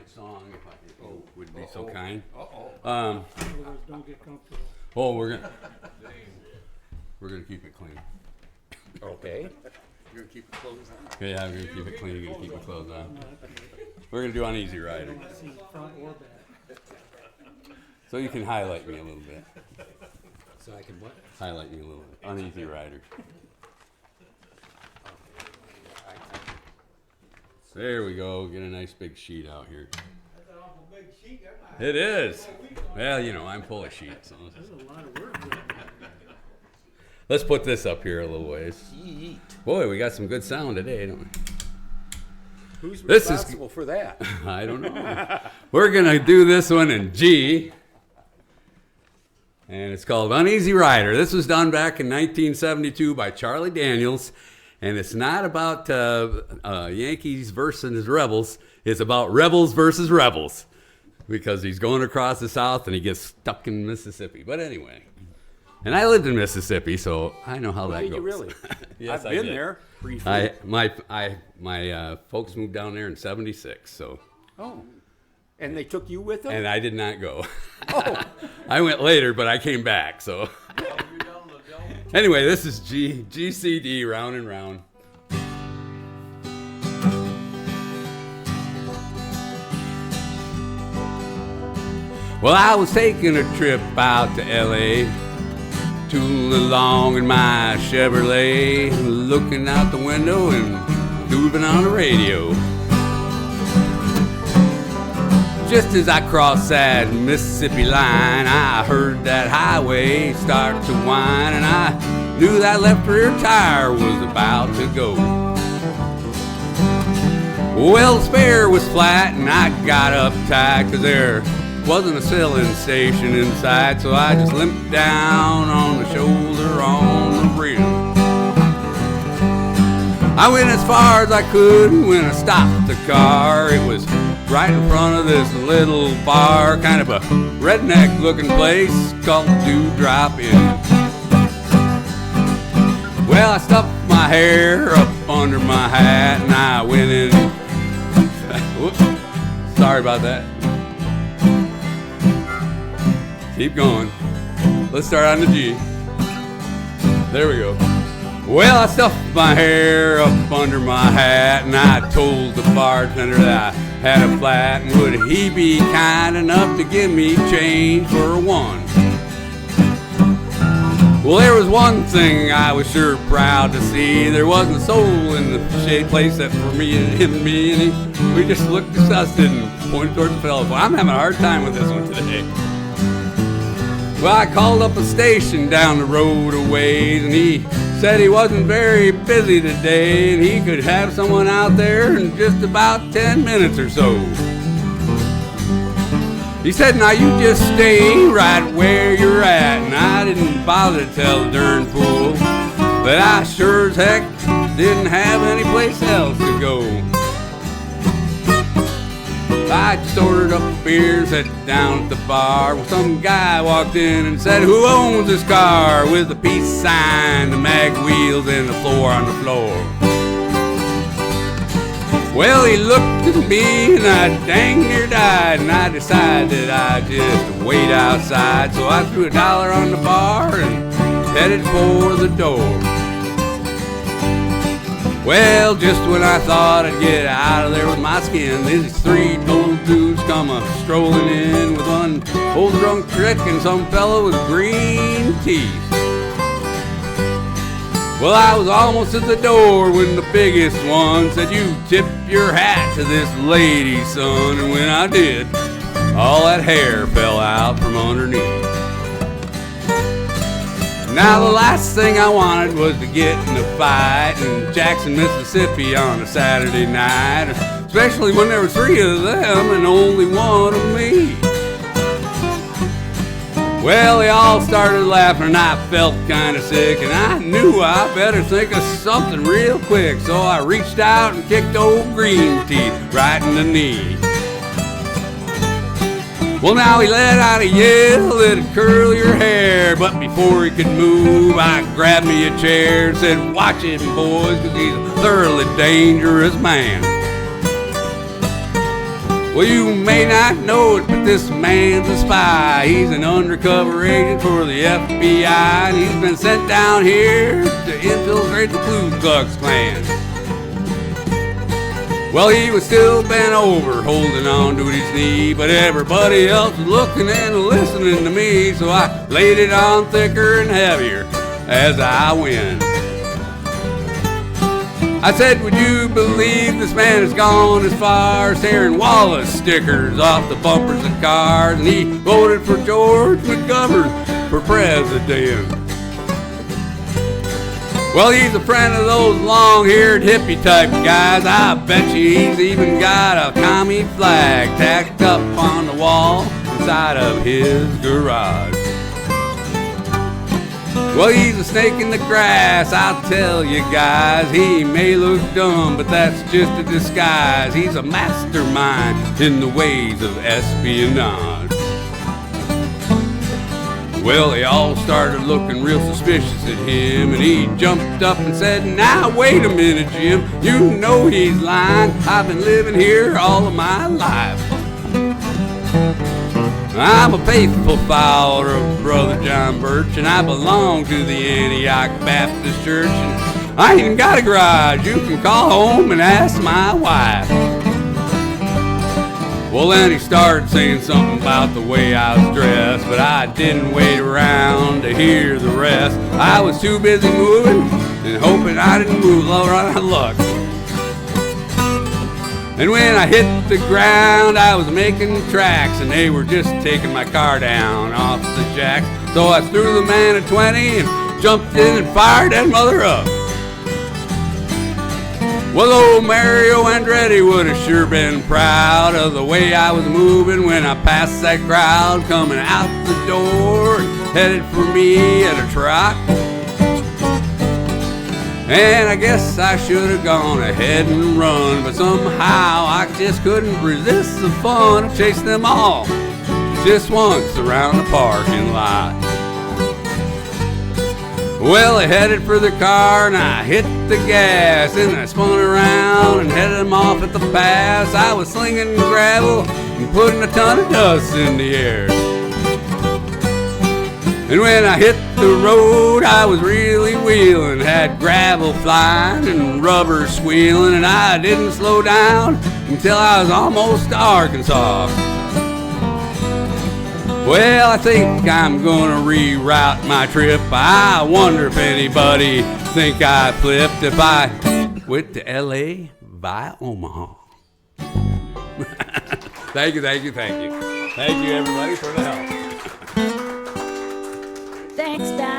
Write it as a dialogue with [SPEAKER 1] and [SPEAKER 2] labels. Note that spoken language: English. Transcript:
[SPEAKER 1] song, if I would be so kind.
[SPEAKER 2] Don't get comfortable.
[SPEAKER 1] Oh, we're gonna keep it clean.
[SPEAKER 3] Okay.
[SPEAKER 1] You're gonna keep it closed on? Yeah, I'm gonna keep it clean. You're gonna keep it closed on. We're gonna do Uneasy Rider.
[SPEAKER 2] Front or back.
[SPEAKER 1] So you can highlight me a little bit.
[SPEAKER 3] So I can what?
[SPEAKER 1] Highlight me a little bit. Uneasy Rider. There we go. Get a nice big sheet out here.
[SPEAKER 2] That's an awful big sheet.
[SPEAKER 1] It is. Well, you know, I'm full of sheets. So.
[SPEAKER 2] There's a lot of work going on.
[SPEAKER 1] Let's put this up here a little ways. Boy, we got some good sound today, don't we?
[SPEAKER 3] Who's
[SPEAKER 1] This
[SPEAKER 3] responsible for that?
[SPEAKER 1] I don't know. We're going to do this one in G. And it's called Uneasy Rider. This was done back in 1972 by Charlie Daniels. And it's not about Yankees versus Rebels. It's about Rebels versus Rebels. Because he's going across the South and he gets stuck in Mississippi. But anyway. And I lived in Mississippi, so I know how that
[SPEAKER 3] Did
[SPEAKER 1] goes.
[SPEAKER 3] you really?
[SPEAKER 1] Yes,
[SPEAKER 3] I've
[SPEAKER 1] I
[SPEAKER 3] been
[SPEAKER 1] did.
[SPEAKER 3] there briefly.
[SPEAKER 1] My folks moved down there in '76, so.
[SPEAKER 3] Oh. And they took you with them?
[SPEAKER 1] And I did not go.
[SPEAKER 3] Oh.
[SPEAKER 1] I went later, but I came back, so. Anyway, this is GCD, Round and Round. Well, I was taking a trip out to L.A., tooling along in my Chevrolet, looking out the window and grooving on the radio. Just as I crossed that Mississippi line, I heard that highway start to whine, and I knew that left rear tire was about to go. Well, the spare was flat, and I got uptight, 'cause there wasn't a filling station inside, so I just limped down on the shoulder on the rim. I went as far as I could when I stopped the car. It was right in front of this little bar, kind of a redneck looking place called the Dewdrop Inn. Well, I stuffed my hair up under my hat and I went in. Whoops, sorry about that. Keep going. Let's start on the G. There we go. Well, I stuffed my hair up under my hat and I told the bartender that I had a flat and would he be kind enough to give me change for a one. Well, there was one thing I was sure proud to see. There wasn't a soul in the shade place except for me and him and me, and we just looked disgusted and pointed towards the fellow. I'm having a hard time with this one today. Well, I called up a station down the road a ways, and he said he wasn't very busy today, and he could have someone out there in just about 10 minutes or so. He said, now you just stay right where you're at, and I didn't bother to tell the darn fool that I sure as heck didn't have any place else to go. I just ordered up a beer, sat down at the bar. Well, some guy walked in and said, who owns this car? With the peace sign, the mag wheels, and the floor on the floor. Well, he looked at me and I dang near died, and I decided I'd just wait outside. So I threw $1 on the bar and headed for the door. Well, just when I thought I'd get out of there with my skin, these three old dudes come strolling in with one old drunk trick and some fellow with green teeth. Well, I was almost at the door when the biggest one said, you tip your hat to this lady, son. And when I did, all that hair fell out from underneath. Now the last thing I wanted was to get in a fight in Jackson, Mississippi on a Saturday night, especially when there were 3 of them and only one of me. Well, they all started laughing and I felt kind of sick, and I knew I better think of something real quick, so I reached out and kicked old Green Teeth right in the knee. Well, now he let out a yell that'd curl your hair, but before he could move, I grabbed me a chair and said, watch him, boys, 'cause he's a thoroughly dangerous man. Well, you may not know it, but this man's a spy. He's an undercover agent for the FBI, and he's been sent down here to infiltrate the Ku Klux Klan. Well, he was still bent over, holding on to his knee, but everybody else was looking and listening to me, so I laid it on thicker and heavier as I went. I said, would you believe this man has gone as far as tearing Wallace stickers off the bumpers of cars, and he voted for George McGovern for president. Well, he's a friend of those long-haired hippie-type guys. I bet you he's even got a commie flag tacked up on the wall inside of his garage. Well, he's a snake in the grass, I'll tell you guys. He may look dumb, but that's just a disguise. He's a mastermind in the ways of espionage. Well, they all started looking real suspicious at him, and he jumped up and said, now wait a minute, Jim, you know he's lying. I've been living here all of my life. I'm a faithful follower of Brother John Birch, and I belong to the Antioch Baptist Church, and I ain't got a garage. You can call home and ask my wife. Well, then he started saying something about the way I was dressed, but I didn't wait around to hear the rest. I was too busy moving and hoping I didn't move lower on luck. And when I hit the ground, I was making tracks, and they were just taking my car down off the jacks. So I threw the man a 20 and jumped in and fired that mother up. Well, old Mario Andretti would have sure been proud of the way I was moving when I passed that crowd coming out the door and headed for me at a trot. And I guess I should have gone ahead and run, but somehow I just couldn't resist the fun of chasing them all just once around the parking lot. Well, I headed for the car and I hit the gas, and I spun around and headed them off at the pass. I was slinging gravel and putting a ton of dust in the air. And when I hit the road, I was really wheeling, had gravel flying and rubber squealing, and I didn't slow down until I was almost to Arkansas. Well, I think I'm gonna reroute my trip. I wonder if anybody think I flipped if I went to LA via Omaha. Thank you, thank you, thank you. Thank you, everybody, for the help.
[SPEAKER 4] Thanks, Don.